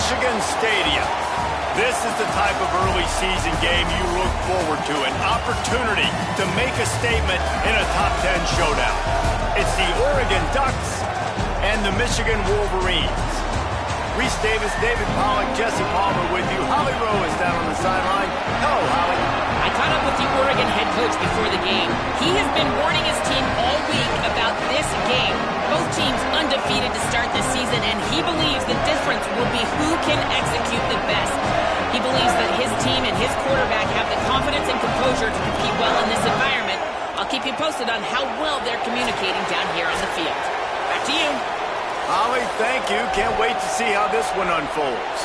Michigan Stadium. This is the type of early season game you look forward to, an opportunity to make a statement in a top 10 showdown. It's the Oregon Ducks and the Michigan Wolverines. Reese Davis, David Pollack, Jesse Palmer with you. Holly Rowe is down on the sideline. Hello, Holly. I caught up with the Oregon head coach before the game. He has been warning his team all week about this game. Both teams undefeated to start this season, and he believes the difference will be who can execute the best. He believes that his team and his quarterback have the confidence and composure to compete well in this environment. I'll keep you posted on how well they're communicating down here on the field. Back to you. Holly, thank you. Can't wait to see how this one unfolds.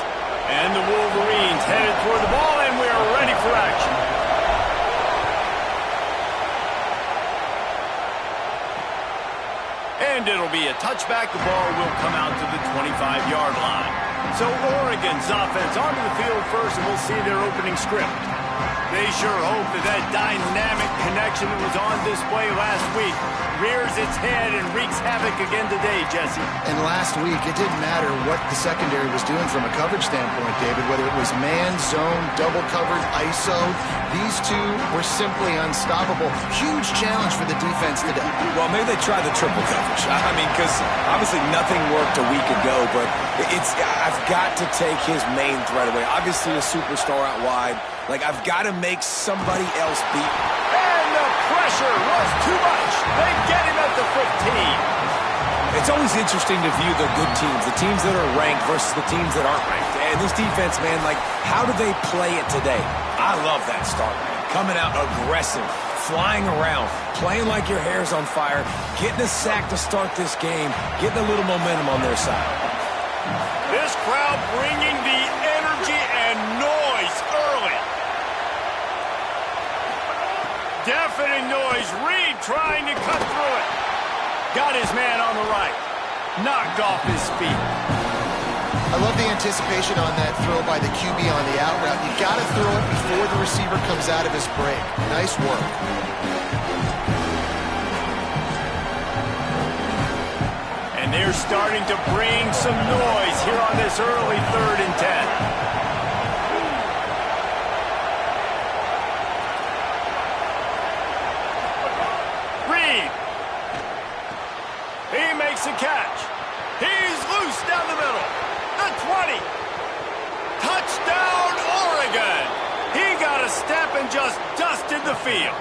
And the Wolverines headed toward the ball, and we are ready for action. And it'll be a touchback. The ball will come out to the 25-yard line. So Oregon's offense onto the field first, and we'll see their opening script. They sure hope that dynamic connection that was on display last week rears its head and wreaks havoc again today, Jesse. And last week, it didn't matter what the secondary was doing from a coverage standpoint, David, whether it was man, zone, double covered, ISO. These two were simply unstoppable. Huge challenge for the defense today. Well, maybe they tried the triple coverage. I mean, because obviously nothing worked a week ago, but I've got to take his main threat away. Obviously a superstar out wide. Like, I've got to make somebody else beat. And the pressure was too much. They get him at the 15. It's always interesting to view the good teams, the teams that are ranked versus the teams that aren't ranked. And this defense, man, like, how do they play it today? I love that start, man. Coming out aggressive, flying around, playing like your hair's on fire, getting a sack to start this game, getting a little momentum on their side. This crowd bringing the energy and noise early. Deafening noise. Reed trying to cut through it. Got his man on the right. Knocked off his feet. I love the anticipation on that throw by the QB on the out route. You got to throw it before the receiver comes out of his break. Nice work. And they're starting to bring some noise here on this early 3rd and 10. He makes a catch. He's loose down the middle. The 20. Touchdown, Oregon. He got a step and just dusted the field.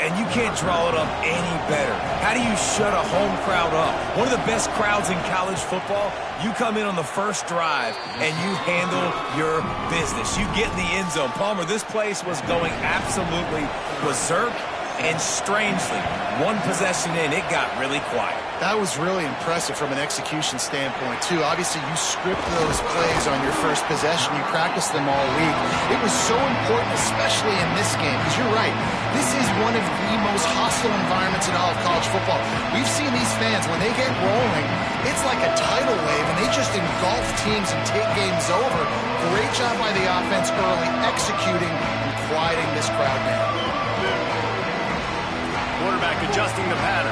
And you can't draw it up any better. How do you shut a home crowd up? One of the best crowds in college football. You come in on the first drive and you handle your business. You get in the end zone. Palmer, this place was going absolutely berserk. And strangely, one possession in, it got really quiet. That was really impressive from an execution standpoint, too. Obviously, you script those plays on your first possession. You practice them all week. It was so important, especially in this game, because you're right. This is one of the most hostile environments in all of college football. We've seen these fans, when they get rolling, it's like a tidal wave, and they just engulf teams and take games over. Great job by the offense early, executing and quieting this crowd down. Quarterback adjusting the pattern.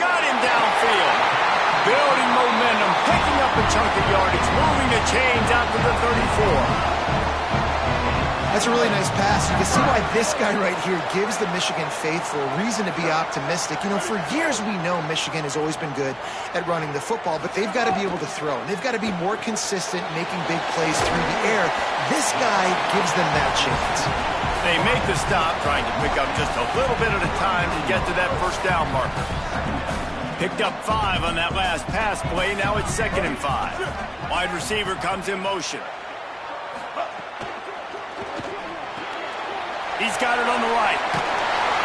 Got him downfield. Building momentum, picking up a chunk of yardage, moving the chains out to the 34. That's a really nice pass. You can see why this guy right here gives the Michigan faithful a reason to be optimistic. You know, for years we know Michigan has always been good at running the football, but they've got to be able to throw. They've got to be more consistent making big plays through the air. This guy gives them that chance. They make the stop, trying to pick up just a little bit at a time to get to that first down marker. Picked up 5 on that last pass play. Now it's 2nd and 5. Wide receiver comes in motion. He's got it on the right.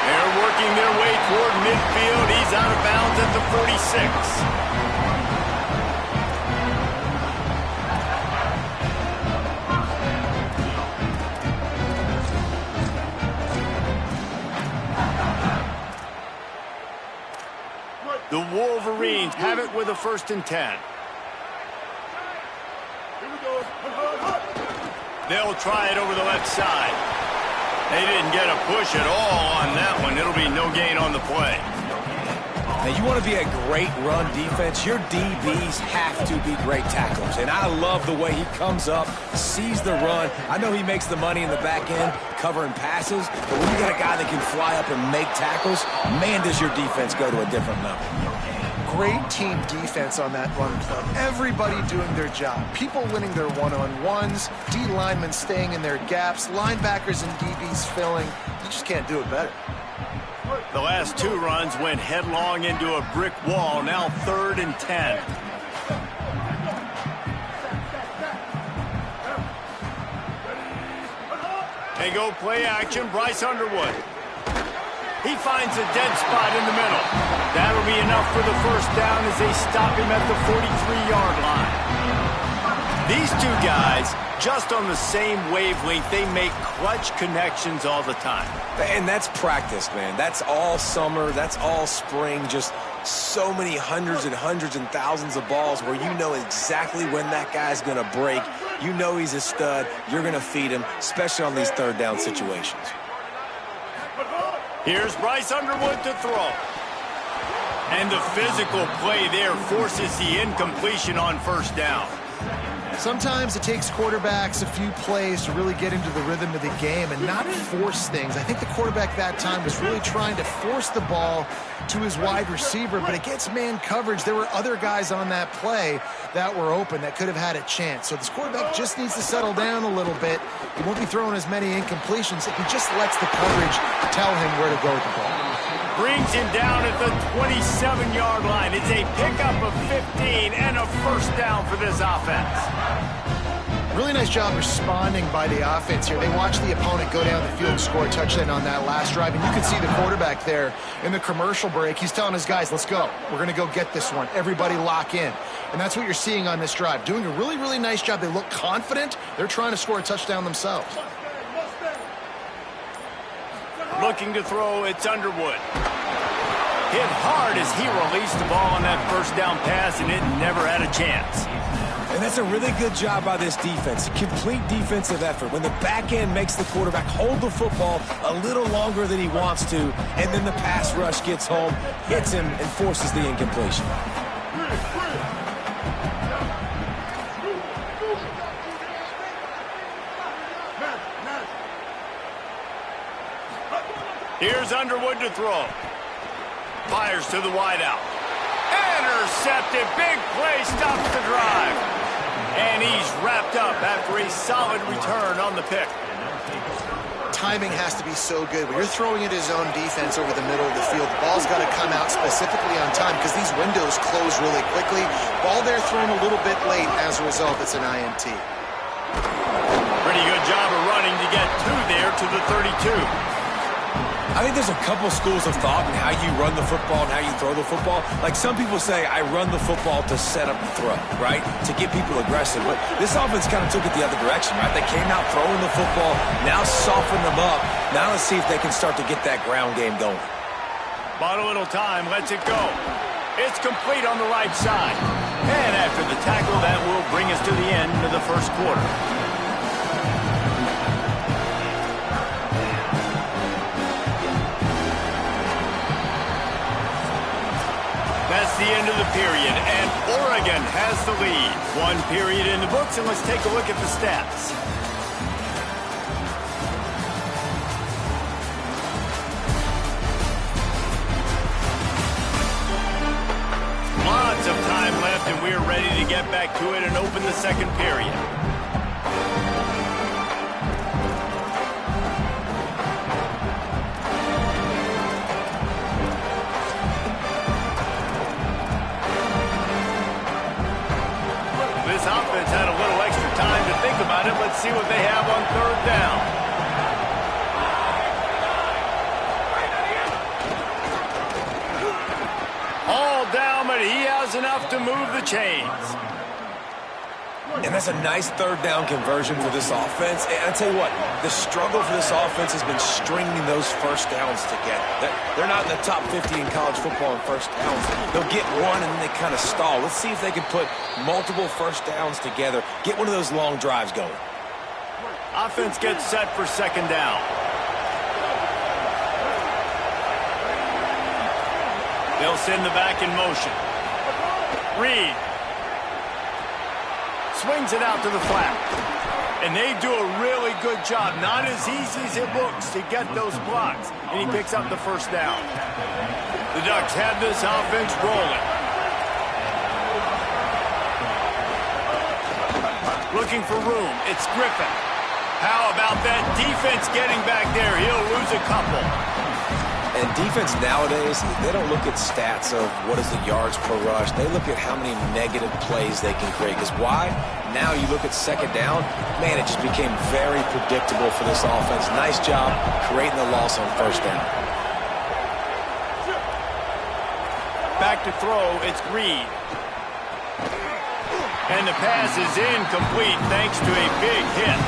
They're working their way toward midfield. He's out of bounds at the 46. The Wolverines have it with a 1st and 10. They'll try it over the left side. They didn't get a push at all on that one. It'll be no gain on the play. Now, you want to be a great run defense, your DBs have to be great tacklers. And I love the way he comes up, sees the run. I know he makes the money in the back end covering passes, but when you got a guy that can fly up and make tackles, man, does your defense go to a different level. Great team defense on that run play. Everybody doing their job. People winning their one-on-ones, D linemen staying in their gaps, linebackers and DBs filling. You just can't do it better. The last two runs went headlong into a brick wall. Now 3rd and 10. They go play action. Bryce Underwood. He finds a dead spot in the middle. That'll be enough for the first down as they stop him at the 43-yard line. These two guys, just on the same wavelength, they make clutch connections all the time. And that's practice, man. That's all summer. That's all spring. Just so many hundreds and thousands of balls where you know exactly when that guy's going to break. You know he's a stud. You're going to feed him, especially on these third down situations. Here's Bryce Underwood to throw. And the physical play there forces the incompletion on first down. Sometimes it takes quarterbacks a few plays to really get into the rhythm of the game and not force things. I think the quarterback that time was really trying to force the ball to his wide receiver, but against man coverage, there were other guys on that play that were open that could have had a chance. So this quarterback just needs to settle down a little bit. He won't be throwing as many incompletions if he just lets the coverage tell him where to go with the ball. Brings him down at the 27-yard line. It's a pickup of 15 and a first down for this offense. Really nice job responding by the offense here. They watched the opponent go down the field and score a touchdown on that last drive. And you could see the quarterback there in the commercial break. He's telling his guys, let's go. We're going to go get this one. Everybody lock in. And that's what you're seeing on this drive. Doing a really, really nice job. They look confident. They're trying to score a touchdown themselves. Looking to throw, it's Underwood. Hit hard as he released the ball on that first down pass, and it never had a chance. And that's a really good job by this defense. Complete defensive effort. When the back end makes the quarterback hold the football a little longer than he wants to, and then the pass rush gets home, hits him, and forces the incompletion. Here's Underwood to throw. Fires to the wideout. Intercepted. Big play stops the drive. And he's wrapped up after a solid return on the pick. Timing has to be so good. When you're throwing at his own defense over the middle of the field, the ball's got to come out specifically on time because these windows close really quickly. Ball there thrown a little bit late. As a result, it's an INT. Pretty good job of running to get there to the 32. I think there's a couple schools of thought in how you run the football and how you throw the football. Like some people say, I run the football to set up the throw, right? To get people aggressive. But this offense kind of took it the other direction, right? They came out throwing the football, now soften them up. Now let's see if they can start to get that ground game going. Bought a little time, lets it go. It's complete on the right side. And after the tackle, that will bring us to the end of the first quarter. That's the end of the period, and Oregon has the lead. One period in the books, and let's take a look at the stats. Lots of time left, and we're ready to get back to it and open the second period. This offense had a little extra time to think about it. Let's see what they have on third down. All down, but he has enough to move the chains. And that's a nice third down conversion for this offense. And I tell you what, the struggle for this offense has been stringing those first downs together. They're not in the top 50 in college football in first downs. They'll get one and then they kind of stall. Let's see if they can put multiple first downs together, get one of those long drives going. Offense gets set for second down. They'll send the back in motion. Reed swings it out to the flat. And they do a really good job. Not as easy as it looks to get those blocks. And he picks up the first down. The Ducks have this offense rolling. Looking for room. It's Griffin. How about that defense getting back there? He'll lose a couple. And defense nowadays, they don't look at stats of what is the yards per rush. They look at how many negative plays they can create. Because why? Now you look at second down, man, it just became very predictable for this offense. Nice job creating the loss on first down. Back to throw, it's Reed. And the pass is incomplete thanks to a big hit.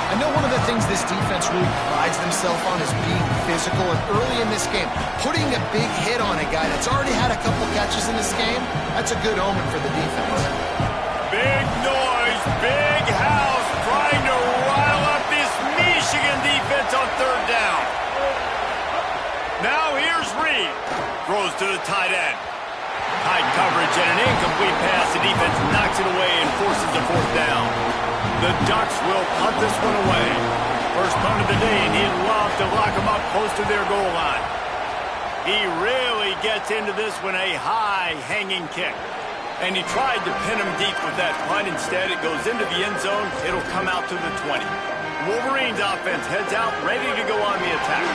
I know one of the things this defense really prides themselves on is being physical, and early in this game, putting a big hit on a guy that's already had a couple catches in this game, that's a good omen for the defense. Big noise, big house, trying to rile up this Michigan defense on third down. Now here's Reed. Throws to the tight end. Tight coverage and an incomplete pass. The defense knocks it away and forces a fourth down. The Ducks will punt this one away. First punt of the day, and he'd love to lock them up close to their goal line. He really gets into this one, a high-hanging kick. And he tried to pin him deep with that punt. Instead, it goes into the end zone. It'll come out to the 20. Wolverines offense heads out, ready to go on the attack.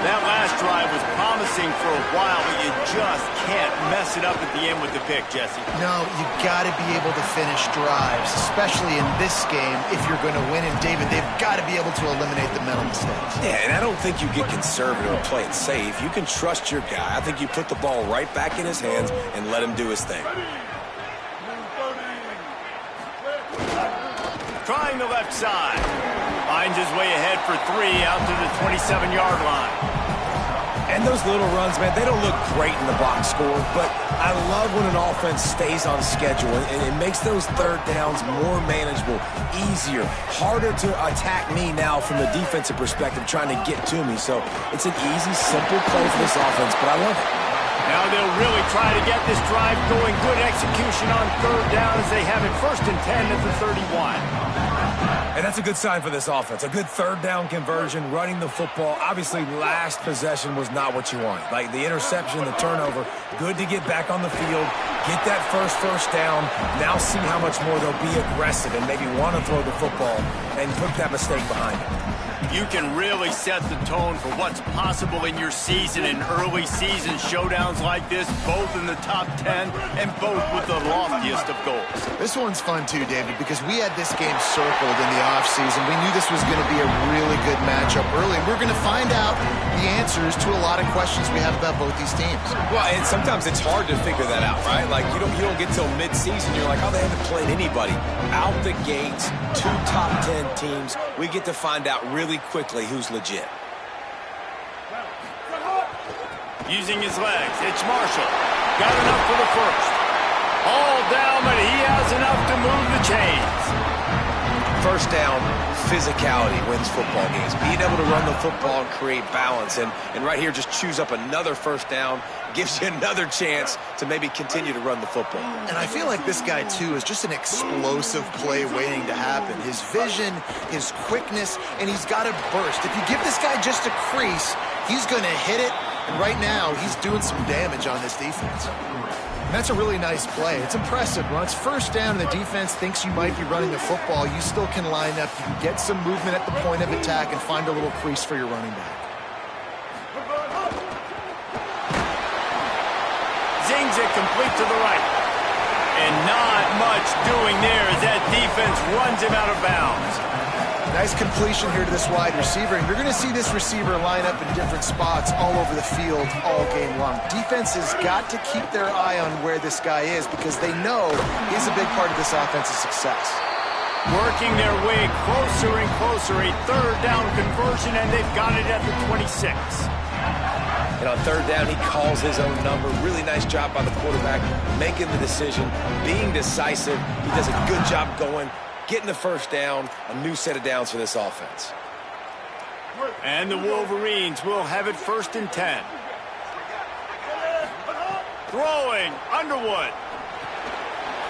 That last drive was promising for a while, but you just can't mess it up at the end with the pick, Jesse. No, you got to be able to finish drives, especially in this game if you're going to win. And David, they've got to be able to eliminate the mental mistakes. Yeah, and I don't think you get conservative or play it safe. You can trust your guy. I think you put the ball right back in his hands and let him do his thing. Trying the left side. Finds his way ahead for 3 out to the 27-yard line. And those little runs, man, they don't look great in the box score, but I love when an offense stays on schedule, and it makes those third downs more manageable, easier, harder to attack me now from the defensive perspective trying to get to me. So it's an easy, simple play for this offense, but I love it. Now they'll really try to get this drive going. Good execution on third down as they have it 1st and 10 at the 31. And that's a good sign for this offense. A good third down conversion, running the football. Obviously, last possession was not what you wanted. Like the interception, the turnover, good to get back on the field, get that first down. Now see how much more they'll be aggressive and maybe want to throw the football and put that mistake behind them. You can really set the tone for what's possible in your season in early season showdowns like this, both in the top 10 and both with the loftiest of goals. This one's fun too, David, because we had this game circled in the offseason. We knew this was going to be a really good matchup early, and we're going to find out the answers to a lot of questions we have about both these teams. Well, and sometimes it's hard to figure that out, right? Like you don't get till mid-season. You're like, oh, they haven't played anybody. Out the gates, 2 top 10 teams. We get to find out really quickly who's legit. Using his legs, it's Marshall. Got enough for the first. All down, but he has enough to move the chains. First down, physicality wins football games. Being able to run the football and create balance. And right here, just choose up another first down, gives you another chance to maybe continue to run the football. And I feel like this guy, too, is just an explosive play waiting to happen. His vision, his quickness, and he's got a burst. If you give this guy just a crease, he's going to hit it. And right now, he's doing some damage on this defense. And that's a really nice play. It's impressive. When it's first down and the defense thinks you might be running the football, you still can line up. You can get some movement at the point of attack and find a little crease for your running back. Zings it complete to the right. And not much doing there as that defense runs him out of bounds. Nice completion here to this wide receiver, and you're going to see this receiver line up in different spots all over the field all game long. Defense has got to keep their eye on where this guy is because they know he's a big part of this offense's success. Working their way closer and closer, a third down conversion, and they've got it at the 26. And on third down, he calls his own number. Really nice job by the quarterback, making the decision, being decisive. He does a good job going, getting the first down, a new set of downs for this offense. And the Wolverines will have it 1st and 10. Throwing, Underwood.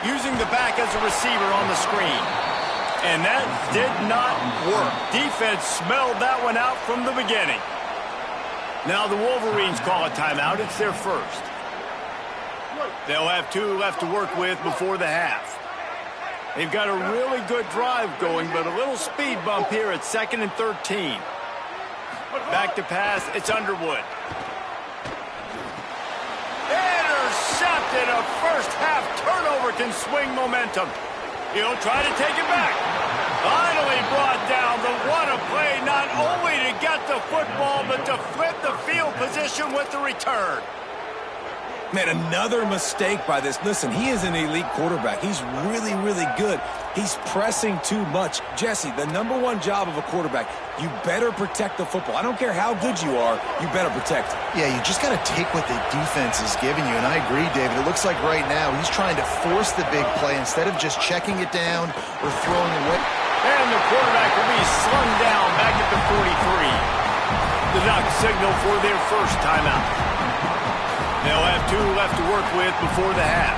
Using the back as a receiver on the screen. And that did not work. Defense smelled that one out from the beginning. Now the Wolverines call a timeout. It's their first. They'll have 2 left to work with before the half. They've got a really good drive going, but a little speed bump here at 2nd and 13. Back to pass, it's Underwood. Intercepted. A first-half turnover can swing momentum. He'll try to take it back. Finally brought down. But what a play, not only to get the football, but to flip the field position with the return. Man, another mistake by this. Listen, he is an elite quarterback. He's really, really good. He's pressing too much. Jesse, the #1 job of a quarterback, you better protect the football. I don't care how good you are, you better protect it. Yeah, you just got to take what the defense is giving you, and I agree, David. It looks like right now he's trying to force the big play instead of just checking it down or throwing away. And the quarterback will be slung down back at the 43. The Ducks signal for their first timeout. They'll have 2 left to work with before the half.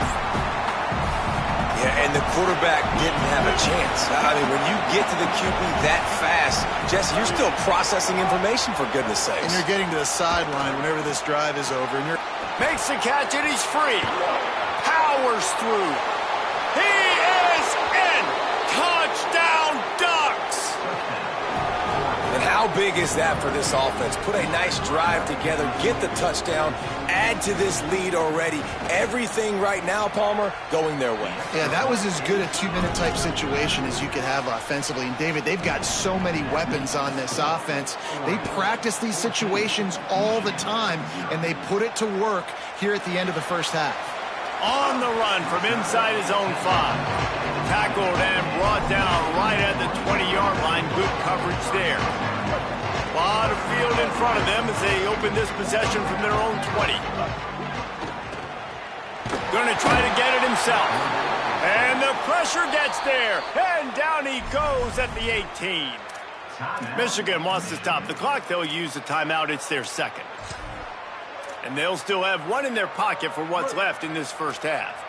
Yeah, and the quarterback didn't have a chance. I mean, when you get to the QB that fast, Jesse, you're still processing information, for goodness sakes. And you're getting to the sideline whenever this drive is over. And makes the catch, and he's free. Powers through. He is in. Touchdown, Ducks! And how big is that for this offense? Put a nice drive together, get the touchdown, add to this lead already. Everything right now, Palmer, going their way. Yeah, that was as good a 2-minute type situation as you could have offensively. And, David, they've got so many weapons on this offense. They practice these situations all the time, and they put it to work here at the end of the first half. On the run from inside his own 5. Tackled and brought down right at the 20-yard line. Good coverage there. A lot of field in front of them as they open this possession from their own 20. Going to try to get it himself. And the pressure gets there. And down he goes at the 18. Michigan wants to stop the clock. They'll use the timeout. It's their second. And they'll still have 1 in their pocket for what's left in this first half.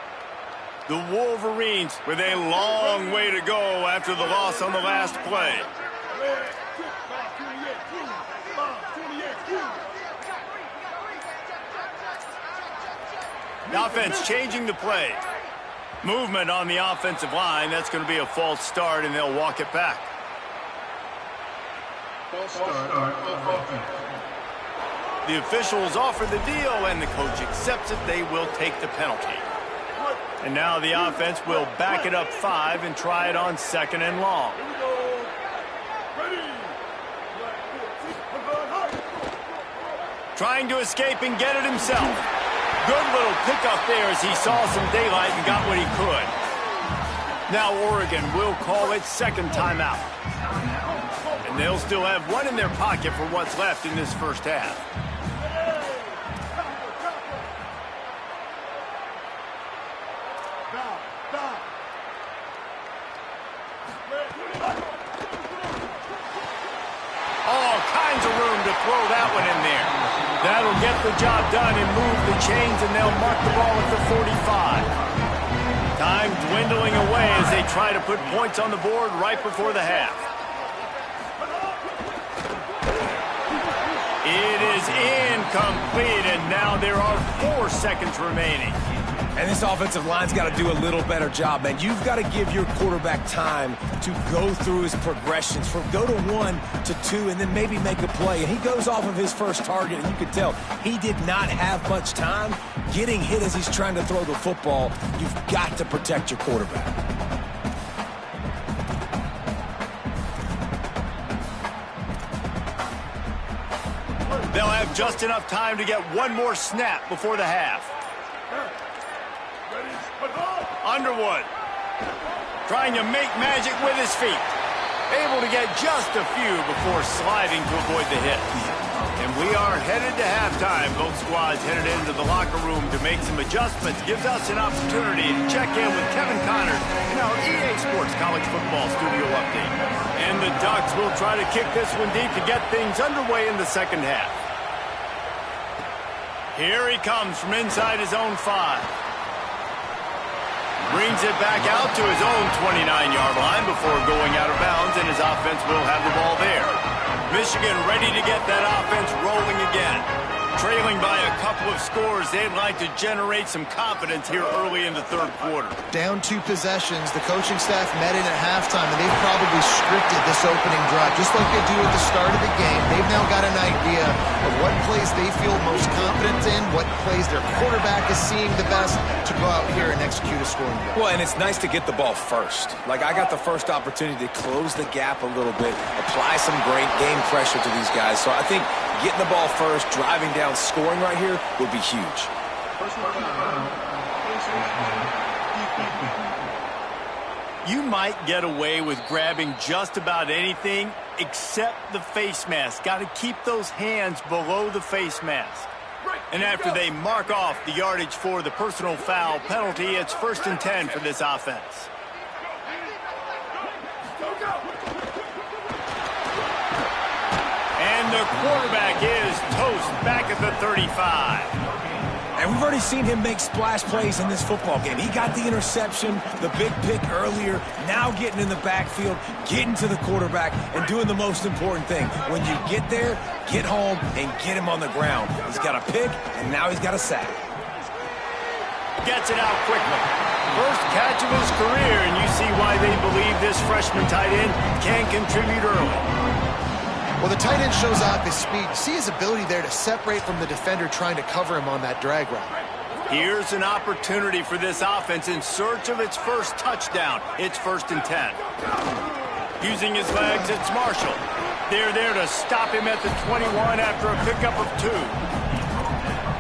The Wolverines with a long way to go after the loss on the last play. The offense changing the play. Movement on the offensive line. That's going to be a false start, and they'll walk it back. False start. The officials offer the deal, and the coach accepts it. They will take the penalty. And now the offense will back it up 5 and try it on 2nd and long. Trying to escape and get it himself. Good little pickup there as he saw some daylight and got what he could. Now Oregon will call its second timeout. And they'll still have 1 in their pocket for what's left in this first half. All kinds of room to throw that one in there. That'll get the job done and move the chains, and they'll mark the ball at the 45. Time dwindling away as they try to put points on the board right before the half. It is incomplete, and now there are 4 seconds remaining. And this offensive line's got to do a little better job, man. You've got to give your quarterback time to go through his progressions, from go to 1 to 2, and then maybe make a play. And he goes off of his first target, and you can tell he did not have much time getting hit as he's trying to throw the football. You've got to protect your quarterback. They'll have just enough time to get 1 more snap before the half. Underwood trying to make magic with his feet. Able to get just a few before sliding to avoid the hit. And we are headed to halftime. Both squads headed into the locker room to make some adjustments. Gives us an opportunity to check in with Kevin Connors in our EA Sports College Football Studio Update. And the Ducks will try to kick this one deep to get things underway in the second half. Here he comes from inside his own 5. Brings it back out to his own 29-yard line before going out of bounds, and his offense will have the ball there. Michigan ready to get that offense rolling again. Trailing by a couple of scores, they'd like to generate some confidence here early in the third quarter. Down 2 possessions, the coaching staff met in at halftime, and they've probably scripted this opening drive. Just like they do at the start of the game, they've now got an idea of what plays they feel most confident in, what plays their quarterback is seeing the best to go out here and execute a scoring drive. Well, and it's nice to get the ball first. Like, I got the first opportunity to close the gap a little bit, apply some great game pressure to these guys. So I think getting the ball first, driving down, scoring right here would be huge. You might get away with grabbing just about anything except the face mask. Got to keep those hands below the face mask. And after they mark off the yardage for the personal foul penalty, it's 1st and 10 for this offense. And the quarterback is toast back at the 35. And we've already seen him make splash plays in this football game. He got the interception, the big pick earlier, now getting in the backfield, getting to the quarterback, and doing the most important thing. When you get there, get home, and get him on the ground. He's got a pick, and now he's got a sack. Gets it out quickly. First catch of his career, and you see why they believe this freshman tight end can contribute early. Well, the tight end shows off his speed. See his ability there to separate from the defender trying to cover him on that drag route. Here's an opportunity for this offense in search of its first touchdown. It's 1st and 10. Using his legs, it's Marshall. They're there to stop him at the 21 after a pickup of 2.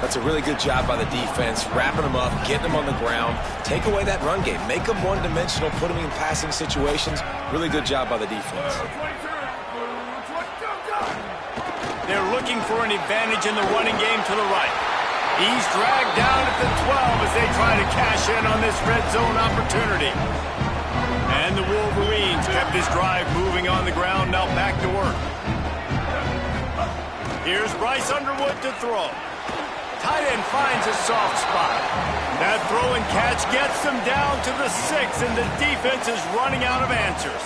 That's a really good job by the defense, wrapping him up, getting him on the ground, take away that run game, make him one-dimensional, put him in passing situations. Really good job by the defense. They're looking for an advantage in the running game to the right. He's dragged down at the 12 as they try to cash in on this red zone opportunity. And the Wolverines kept this drive moving on the ground, now back to work. Here's Bryce Underwood to throw. Tight end finds a soft spot. That throw and catch gets them down to the 6, and the defense is running out of answers.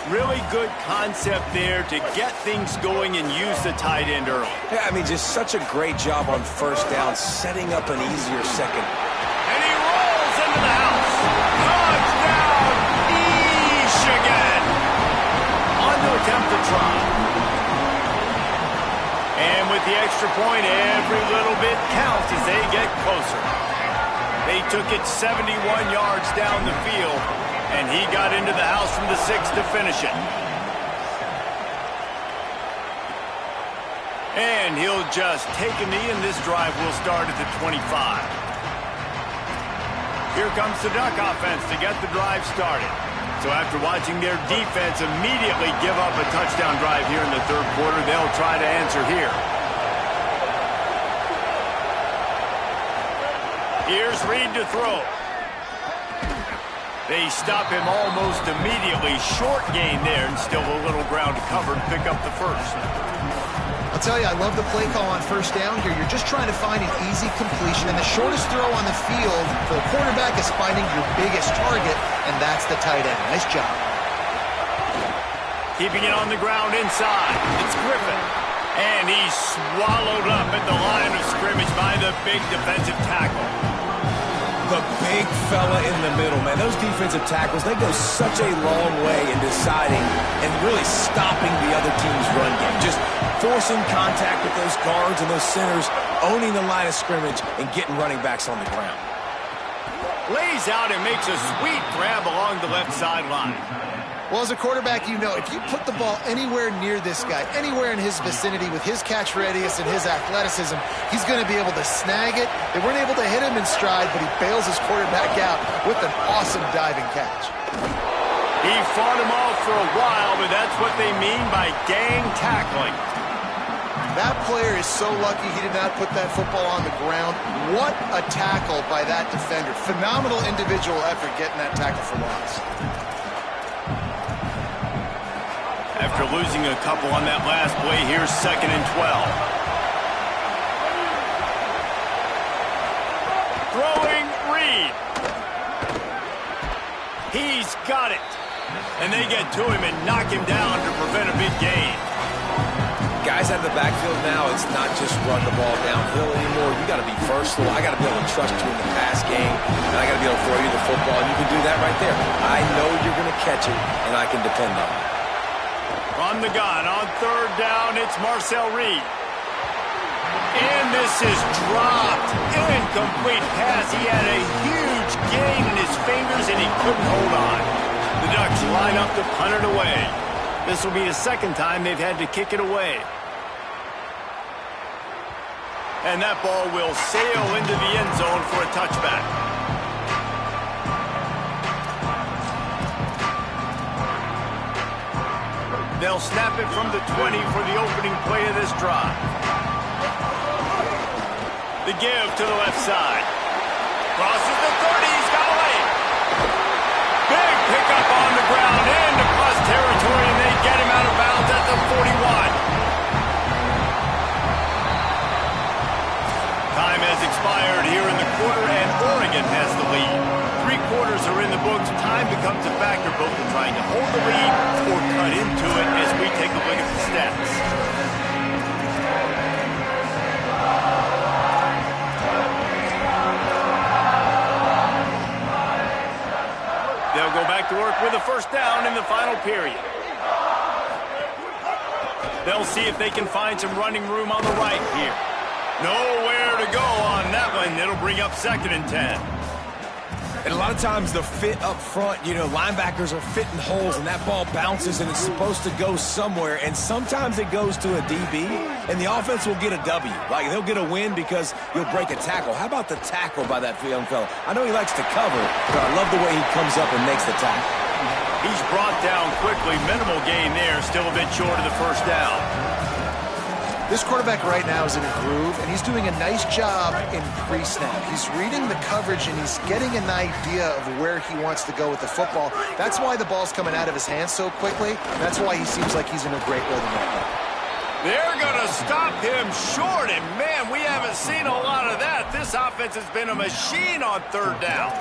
Really good concept there to get things going and use the tight end early. Yeah, I mean, just such a great job on first down, setting up an easier second. And he rolls into the house. Touchdown, Michigan. On to attempt to try. And with the extra point, every little bit counts as they get closer. They took it 71 yards down the field, and he got into the house from the 6 to finish it. And he'll just take a knee, and this drive will start at the 25. Here comes the Duck offense to get the drive started. So after watching their defense immediately give up a touchdown drive here in the third quarter, they'll try to answer here. Here's Reed to throw. They stop him almost immediately. Short gain there, and still a little ground to cover to pick up the first. I'll tell you, I love the play call on first down here. You're just trying to find an easy completion, and the shortest throw on the field for a quarterback is finding your biggest target, and that's the tight end. Nice job. Keeping it on the ground inside. It's Griffin. And he's swallowed up at the line of scrimmage by the big defensive tackle. The big fella in the middle, man. Those defensive tackles, they go such a long way in deciding and really stopping the other team's run game. Just forcing contact with those guards and those centers, owning the line of scrimmage, and getting running backs on the ground. Lays out and makes a sweet grab along the left sideline. Well, as a quarterback, you know, if you put the ball anywhere near this guy, anywhere in his vicinity with his catch radius and his athleticism, he's going to be able to snag it. They weren't able to hit him in stride, but he bails his quarterback out with an awesome diving catch. He fought him off for a while, but that's what they mean by gang tackling. That player is so lucky he did not put that football on the ground. What a tackle by that defender. Phenomenal individual effort getting that tackle for loss. After losing a couple on that last play, here's 2nd and 12. lead. He's got it. And they get to him and knock him down to prevent a big gain. Guys out of the backfield now, it's not just run the ball downhill anymore. You got to be versatile. I got to be able to trust you in the pass game, and I got to be able to throw you the football, and you can do that right there. I know you're going to catch it, and I can depend on it. From the gun on third down, it's Marcel Reed. And this is dropped. Incomplete pass. He had a huge gain in his fingers, and he couldn't hold on. The Ducks line up to punt it away. This will be the second time they've had to kick it away. And that ball will sail into the end zone for a touchback. They'll snap it from the 20 for the opening play of this drive. The give to the left side. Crosses the 30, he's got away. Big pickup on the ground into plus territory, and they get him out of bounds at the 41. Time has expired here in the quarter, and Oregon has the lead. 3 quarters are in the books. Time becomes a factor both in trying to hold the lead or cut into it as we take a look at the stats. They'll go back to work with a first down in the final period. They'll see if they can find some running room on the right here. Nowhere to go on that one. It'll bring up 2nd and 10. And a lot of times the fit up front, you know, linebackers are fitting holes, and that ball bounces, and it's supposed to go somewhere. And sometimes it goes to a DB, and the offense will get a W. Like, they'll get a win because you'll break a tackle. How about the tackle by that young fella? I know he likes to cover, but I love the way he comes up and makes the tackle. He's brought down quickly. Minimal gain there. Still a bit short of the first down. This quarterback right now is in a groove, and he's doing a nice job in pre-snap. He's reading the coverage, and he's getting an idea of where he wants to go with the football. That's why the ball's coming out of his hands so quickly. That's why he seems like he's in a great rhythm right now. They're going to stop him short, and man, we haven't seen a lot of that. This offense has been a machine on third down.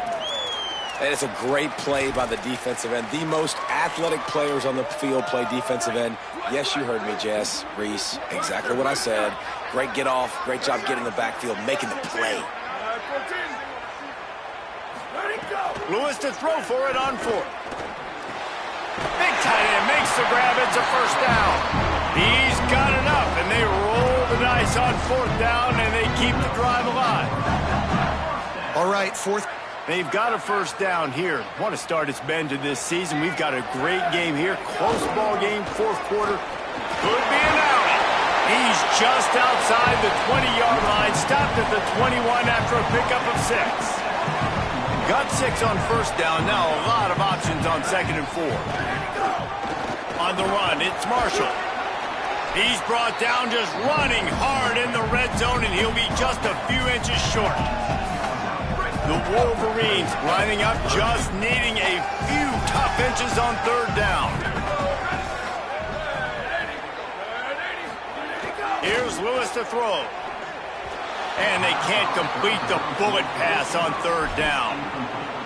And it's a great play by the defensive end. The most athletic players on the field play defensive end. Yes, you heard me, Jess, Reese. Exactly what I said. Great get off. Great job getting the backfield, making the play. Lewis to throw for it on 4th. Big tight end makes the grab. It's a first down. He's got enough, and they roll the dice on 4th down, and they keep the drive alive. All right, 4th. They've got a first down here. What a start it's been to this season. We've got a great game here. Close ball game, 4th quarter. Could be an outing. He's just outside the 20-yard line. Stopped at the 21 after a pickup of 6. Got 6 on first down. Now a lot of options on 2nd and 4. On the run, it's Marshall. He's brought down just running hard in the red zone, and he'll be just a few inches short. The Wolverines lining up, just needing a few tough inches on 3rd down. Here's Lewis to throw. And they can't complete the bullet pass on 3rd down.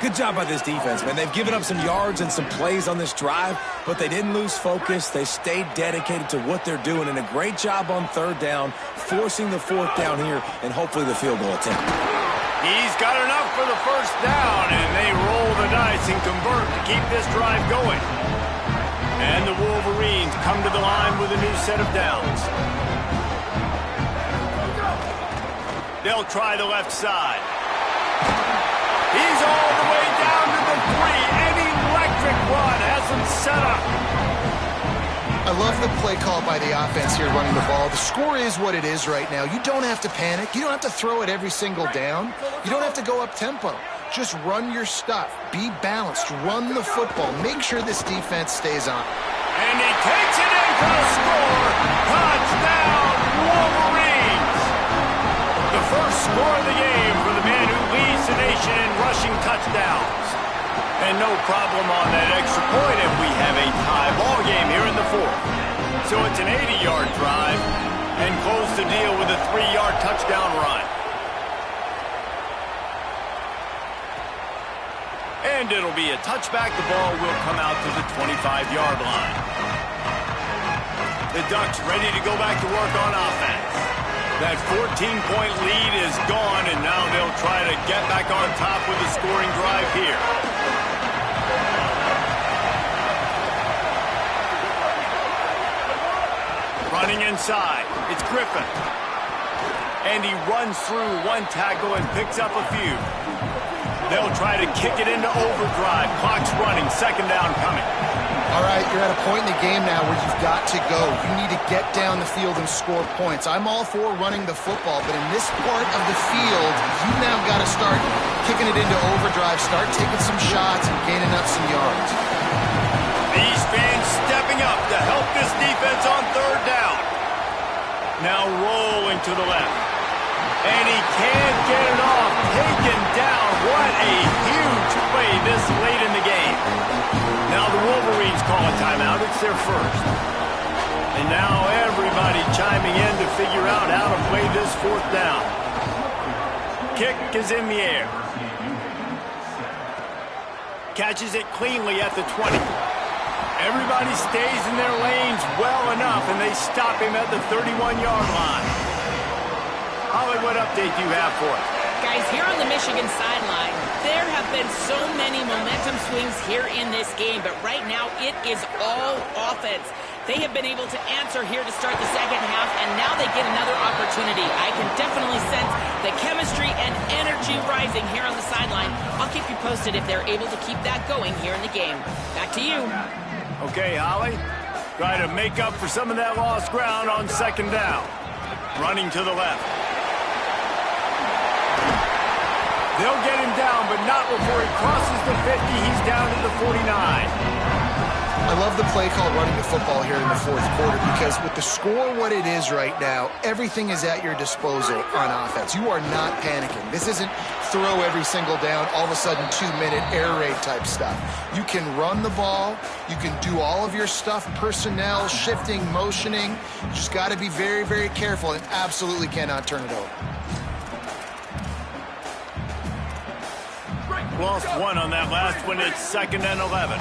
Good job by this defense, man. They've given up some yards and some plays on this drive, but they didn't lose focus. They stayed dedicated to what they're doing, and a great job on 3rd down, forcing the 4th down here, and hopefully the field goal attempt. He's got enough for the first down, and they roll the dice and convert to keep this drive going. And the Wolverines come to the line with a new set of downs. They'll try the left side. He's all the way down to the 3. An electric run has him set up. I love the play call by the offense here running the ball. The score is what it is right now. You don't have to panic. You don't have to throw it every single down. You don't have to go up tempo. Just run your stuff. Be balanced. Run the football. Make sure this defense stays on. And he takes it in for a score. Touchdown, Wolverines. The first score of the game for the man who leads the nation in rushing touchdowns. And no problem on that extra point, and we have a tie ball game here in the 4th. So it's an 80-yard drive, and close the deal with a 3-yard touchdown run. And it'll be a touchback. The ball will come out to the 25-yard line. The Ducks ready to go back to work on offense. That 14-point lead is gone, and now they'll try to get back on top with a scoring drive here. Running inside, it's Griffin. And he runs through one tackle and picks up a few. They'll try to kick it into overdrive. Clock's running, second down coming. All right, you're at a point in the game now where you've got to go. You need to get down the field and score points. I'm all for running the football, but in this part of the field, you've now got to start kicking it into overdrive, start taking some shots and gaining up some yards. These fans stepping up to help this defense on third down. Now rolling to the left. And he can't get it off. Taken down. What a huge play this late in the game. Now the Wolverines call a timeout. It's their first. And now everybody chiming in to figure out how to play this fourth down. Kick is in the air. Catches it cleanly at the 20. Everybody stays in their lanes well enough, and they stop him at the 31-yard line. Holly, what update do you have for us? Guys, here on the Michigan sideline, there have been so many momentum swings here in this game, but right now it is all offense. They have been able to answer here to start the second half, and now they get another opportunity. I can definitely sense the chemistry and energy rising here on the sideline. I'll keep you posted if they're able to keep that going here in the game. Back to you. Okay, Holly. Try to make up for some of that lost ground on second down. Running to the left. They'll get him down, but not before he crosses the 50. He's down to the 49. I love the play call running the football here in the fourth quarter because with the score what it is right now, everything is at your disposal on offense. You are not panicking. This isn't throw every single down, all of a sudden 2-minute air raid type stuff. You can run the ball. You can do all of your stuff, personnel, shifting, motioning. You just got to be very, very careful and absolutely cannot turn it over. Lost one on that last one. It's 2nd and 11.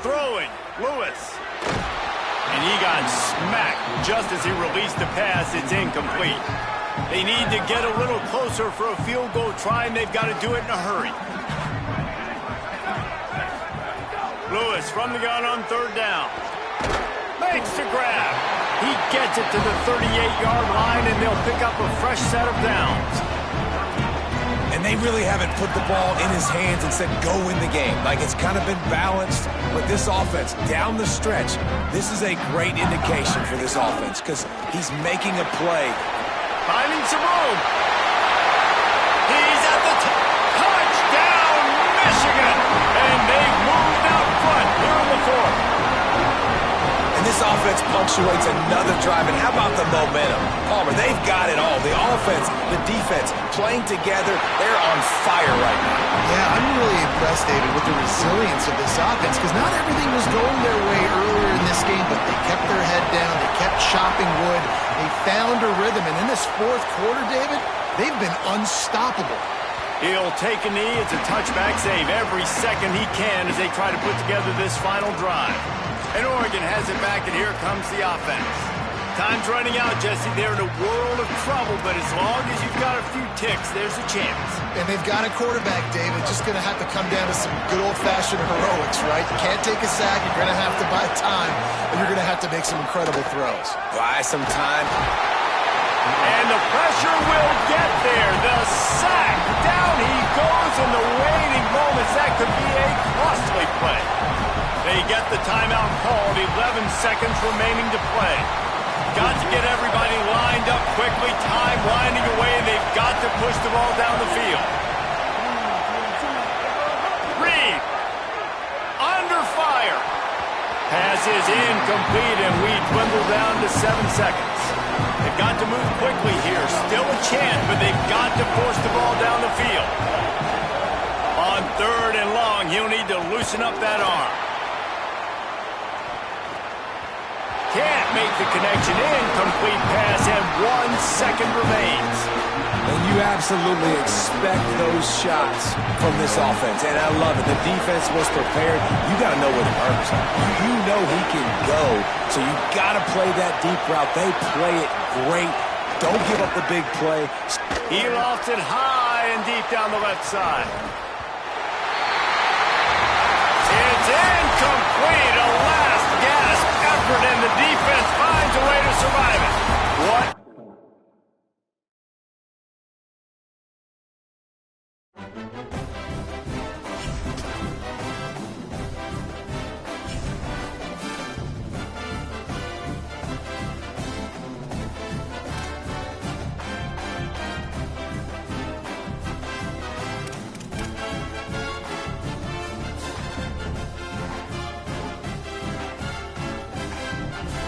Throwing, Lewis. And he got smacked just as he released the pass. It's incomplete. They need to get a little closer for a field goal try, and they've got to do it in a hurry. Lewis from the gun on third down. Makes the grab. He gets it to the 38-yard line, and they'll pick up a fresh set of downs. And they really haven't put the ball in his hands and said, go win the game. Like, it's kind of been balanced. But this offense, down the stretch, this is a great indication for this offense because he's making a play. Finding some room. He's at the top. Touchdown, Michigan! And they've moved out front here in the fourth. And this offense punctuates another drive. And how about the momentum? Palmer, they've got it all. The offense, the defense, playing together. They're on fire right now. Yeah, I'm really impressed, David, with the resilience of this offense because not everything was going their way earlier in this game, but they kept their head down. They kept chopping wood. They found a rhythm. And in this fourth quarter, David, they've been unstoppable. He'll take a knee. It's a touchback save every second he can as they try to put together this final drive. And Oregon has it back, and here comes the offense. Time's running out, Jesse. They're in a world of trouble, but as long as you've got a few ticks, there's a chance. And they've got a quarterback, David. Just going to have to come down to some good old-fashioned heroics, right? You can't take a sack. You're going to have to buy time, and you're going to have to make some incredible throws. Buy some time. And the pressure will get there. The sack. Down he goes in the waiting moments. That could be a costly play. They get the timeout called. 11 seconds remaining to play. Got to get everybody lined up quickly. Time winding away. They've got to push the ball down the field. Reed. Under fire. Pass is incomplete, and we dwindle down to 7 seconds. They've got to move quickly here. Still a chance, but they've got to force the ball down the field. On 3rd and long, he'll need to loosen up that arm. Can't. make the connection. Incomplete pass, and 1 second remains. And you absolutely expect those shots from this offense, and I love it. The defense was prepared. You got to know where the burgers are. You know he can go, so you got to play that deep route. They play it great. Don't give up the big play. He lofts it high and deep down the left side. It's incomplete. A